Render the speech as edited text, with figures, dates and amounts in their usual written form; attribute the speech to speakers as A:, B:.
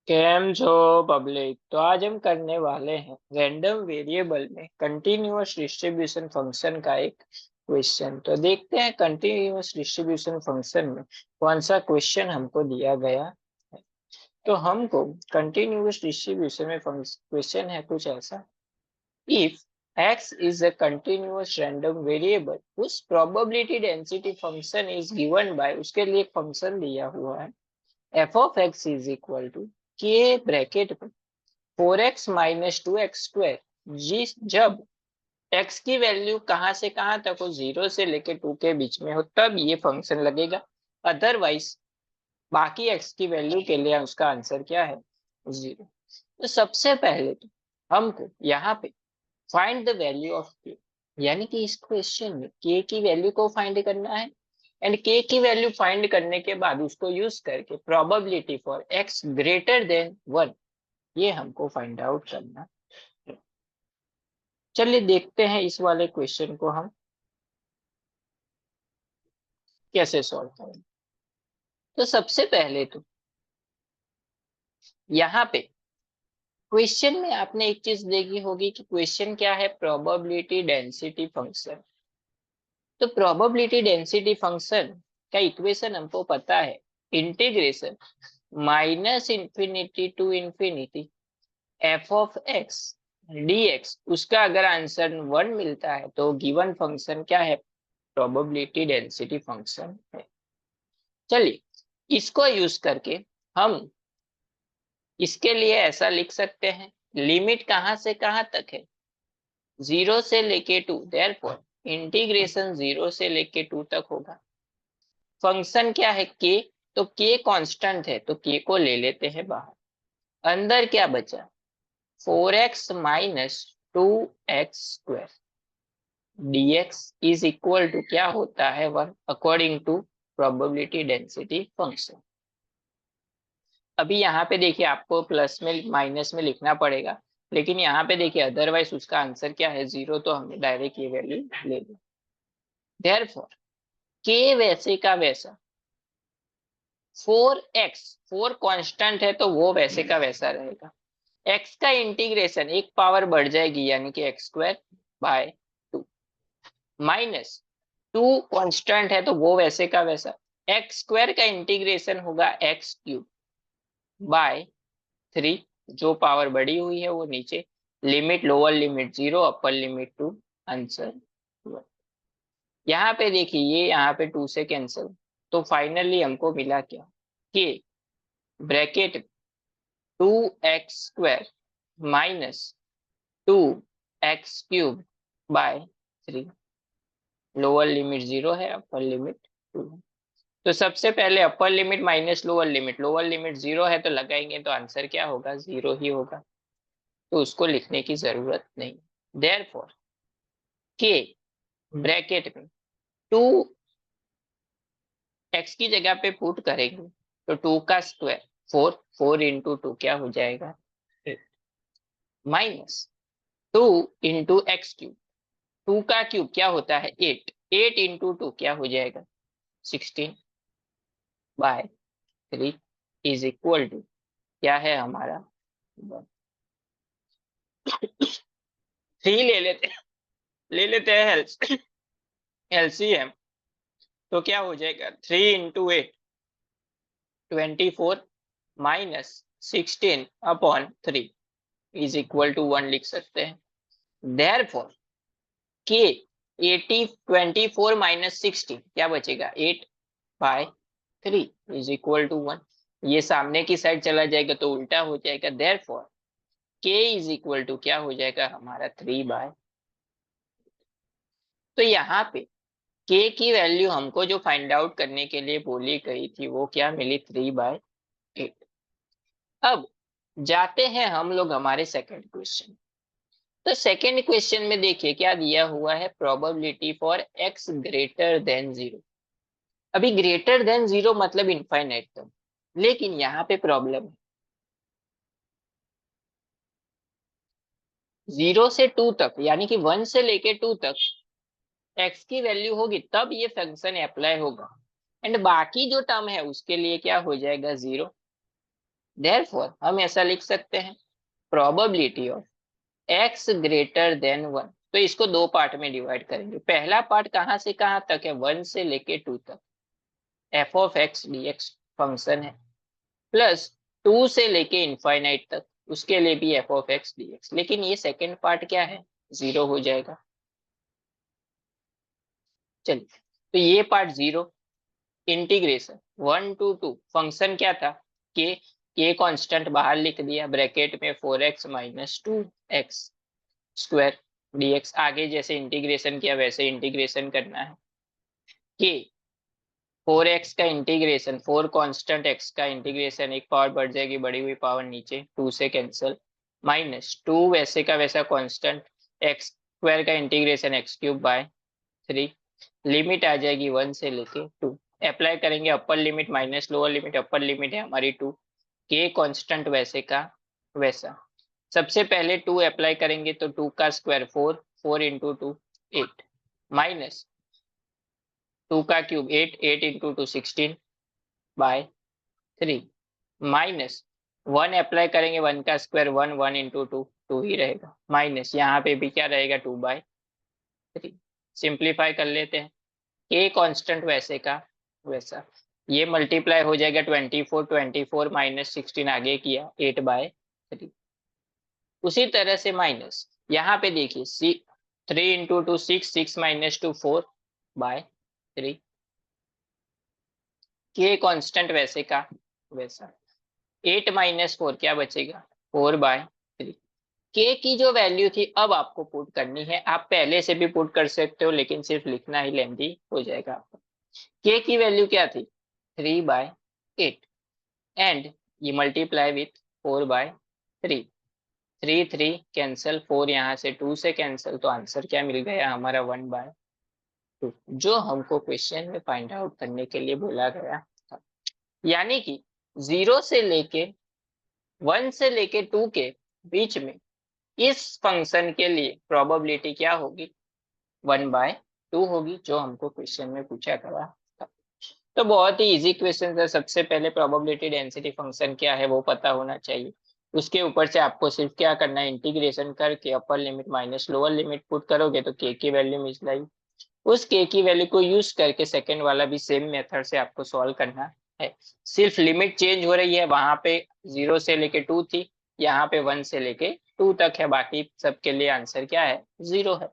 A: केम जो पब्लिक। तो आज हम करने वाले हैं रैंडम वेरिएबल में कंटिन्यूअस डिस्ट्रीब्यूशन फंक्शन का एक क्वेश्चन। तो देखते हैं कंटिन्यूअस डिस्ट्रीब्यूशन फंक्शन में कौन सा क्वेश्चन हमको दिया गया है। तो हमको कंटिन्यूअस डिस्ट्रीब्यूशन में क्वेश्चन है कुछ ऐसा। If x is a continuous random variable whose probability density function is given by, उसके लिए एक फंक्शन दिया हुआ है f of x is equal to k bracket में 4x माइनस 2x स्क्वायर। जिस जब x की वैल्यू कहां से कहां तक हो, 0 से लेके 2 के बीच में हो, तब ये फंक्शन लगेगा। अदरवाइज बाकी x की वैल्यू के लिए उसका आंसर क्या है, 0। तो सबसे पहले तो हमको यहाँ पे find the value of k, यानी कि इस क्वेश्चन में k की वैल्यू को फाइंड करना है। एंड k की वैल्यू फाइंड करने के बाद उसको यूज करके probability for x greater than 1 ये हमको फाइंड आउट करना है। चलिए देखते हैं इस वाले क्वेश्चन को हम कैसे सॉल्व करें। तो सबसे पहले तो यहाँ पे क्वेश्चन में आपने एक चीज देखी होगी कि क्वेश्चन क्या है, प्रोबेबिलिटी डेंसिटी फंक्शन। तो प्रोबेबिलिटी डेंसिटी फंक्शन का इक्वेशन हमको पता है, integration minus infinity to infinity f of x dx। उसका अगर आंसर 1 मिलता है तो गिवन फंक्शन क्या है, प्रोबेबिलिटी डेंसिटी फंक्शन है। चलिए इसको यूज करके हम इसके लिए ऐसा लिख सकते हैं, लिमिट कहां से कहां तक है, 0 से लेके 2, देयरफॉर इंटीग्रेशन 0 से लेके 2 तक होगा। फंक्शन क्या है के, तो के कांस्टेंट है तो के को ले लेते हैं बाहर। अंदर क्या बचा, 4x minus 2x square dx is equal to क्या होता है 1 according to probability density function. अभी यहाँ पे देखिए आपको प्लस में माइनस में लिखना पड़ेगा, लेकिन यहाँ पे देखिए अदरवाइज उसका आंसर क्या है 0, तो हमने डायरेक्ट ये वैल्यू ले ली। देयरफॉर के वैसे का वैसा, 4x 4 कांस्टेंट है तो वो वैसे का वैसा रहेगा। x का इंटीग्रेशन एक पावर बढ़ जाएगी यानी कि x² बाय 2, माइनस 2 कांस्टेंट है तो वो वैसे का वैसा, x² का इंटीग्रेशन होगा x³ बाय 3, जो पावर बढ़ी हुई है वो नीचे, लिमिट लोअर लिमिट 0 अपर लिमिट 2, आंसर 1। यहाँ पे देखिए ये यहाँ पे 2 से कैंसिल, तो फाइनली हमको मिला क्या, के bracket 2x² minus 2x³ by 3, lower limit 0 है अपर लिमिट 2 है। तो सबसे पहले upper limit minus lower limit 0 है तो लगाएंगे तो आंसर क्या होगा, 0 ही होगा, तो उसको लिखने की जरूरत नहीं। देयरफॉर के ब्रैकेट में 2x की जगह पे पुट करेंगे तो 2 का स्क्वायर 4, 4 इंटू 2 क्या हो जाएगा, माइनस 2 इंटू x³, 2 का क्यूब क्या होता है 8, 8 इंटू 2 क्या हो जाएगा 16 बाय 3 इज इक्वल टू क्या है हमारा 1। 3 ले लेते हैं एलसीएम, तो क्या हो जाएगा 3 into 8 24 minus 16 upon 3 is equal to 1 लिख सकते हैं। देयरफॉर के 80 24 माइनस 16 क्या बचेगा 8 बाय 3 इज इक्वल टू 1। ये सामने की साइड चला जाएगा तो उल्टा हो जाएगा, देयरफॉर के इज इक्वल टू क्या हो जाएगा हमारा 3 बाय। तो यहाँ पे के की वैल्यू हमको जो फाइंड आउट करने के लिए बोली गई थी वो क्या मिली, 3/8। अब जाते हैं हम लोग हमारे सेकंड क्वेश्चन। तो सेकंड क्वेश्चन में देखिए क्या दिया हुआ है, probability for x greater than 0। अभी ग्रेटर देन 0 मतलब इनफाइनाइट टर्म, लेकिन यहाँ पे प्रॉब्लम है 0 से 2 तक, यानी कि 1 से लेके 2 तक x की वैल्यू होगी तब ये फंक्शन अप्लाई होगा, एंड बाकी जो टर्म है उसके लिए क्या हो जाएगा 0। देयरफॉर हम ऐसा लिख सकते हैं, probability of x greater than 1। तो इसको दो पार्ट में डिवाइड करेंगे। पहला पार्ट कहां से कहां तक है, 1 से लेके 2 तक, F of x D x function है, प्लस 2 से लेके इनफाइनाइट तक, उसके लिए भी F of x D x. लेकिन ये सेकेंड पार्ट क्या है, 0 हो जाएगा। चलिए, तो ये पार्ट 0, इंटीग्रेशन 1 to 2, फंक्शन क्या था, के कांस्टेंट बाहर लिख दिया ब्रैकेट में, 4x minus 2x square dx। आगे जैसे इंटीग्रेशन किया वैसे इंटीग्रेशन करना है। के 4x का इंटीग्रेशन, 4 कांस्टेंट x का इंटीग्रेशन, एक पावर बढ़ जाएगी, बढ़ी हुई पावर नीचे 2 से कैंसिल, माइनस 2 वैसे का वैसा कांस्टेंट x स्क्वायर का integration x cube by 3, limit आ जाएगी 1 से लेके 2। अप्लाई करेंगे upper limit minus lower limit, upper limit है हमारी 2, के कांस्टेंट वैसे का वैसा। सबसे पहले 2 अप्लाई करेंगे तो 2 का स्क्वायर 4, 4 इंटू 2 8, माइनस 2 का cube 8, 8 into 2 16 by 3, minus 1 apply करेंगे, 1 का स्क्वायर 1, 1 इंटू 2 2 ही रहेगा, माइनस यहाँ पे भी क्या रहेगा 2 बाय 3। सिंप्लीफाई कर लेते हैं, के कांस्टेंट वैसे का वैसा, ये मल्टीप्लाई हो जाएगा 24, 24 माइनस 16 आगे किया 8 बाय 3। उसी तरह से माइनस यहाँ पे देखिए 3 इंटू 2 6, 6 माइनस 2 4 बाय 3, के कांस्टेंट वैसे का वैसा, 8 माइनस 4 क्या बचेगा 4 बाय 3। के की जो वैल्यू थी अब आपको पुट करनी है, आप पहले से भी पुट कर सकते हो लेकिन सिर्फ लिखना ही लेंदी हो जाएगा आपको। के की वैल्यू क्या थी 3 बाय 8, एंड ये मल्टीप्लाई विथ 4 बाय 3, 3 3 कैंसिल, 4 यहाँ से 2 से कैंसिल, तो आंसर क्या मिल गया हमारा 1 बाय 2, जो हमको क्वेश्चन में फाइंड आउट करने के लिए बोला गया था। यानी कि 0 से लेके 1 से लेके 2 के बीच में इस फंक्शन के लिए प्रोबेबिलिटी क्या होगी 1 बाय 2 होगी, जो हमको क्वेश्चन में पूछा गया था। तो बहुत ही इजी क्वेश्चन है। सबसे पहले प्रोबेबिलिटी डेंसिटी फंक्शन क्या है वो पता होना चाहिए, उसके ऊपर से आपको सिर्फ क्या करना है, इंटीग्रेशन करके अपर limit minus lower limit put करोगे तो के की वैल्यू मिल जाएगी। उस के की वैल्यू को यूज करके सेकंड वाला भी सेम मेथड से आपको सॉल्व करना है। सिर्फ लिमिट चेंज हो रही है, वहां पे 0 से लेके 2 थी, यहाँ पे 1 से लेके 2 तक है, बाकी सबके लिए आंसर क्या है 0 है।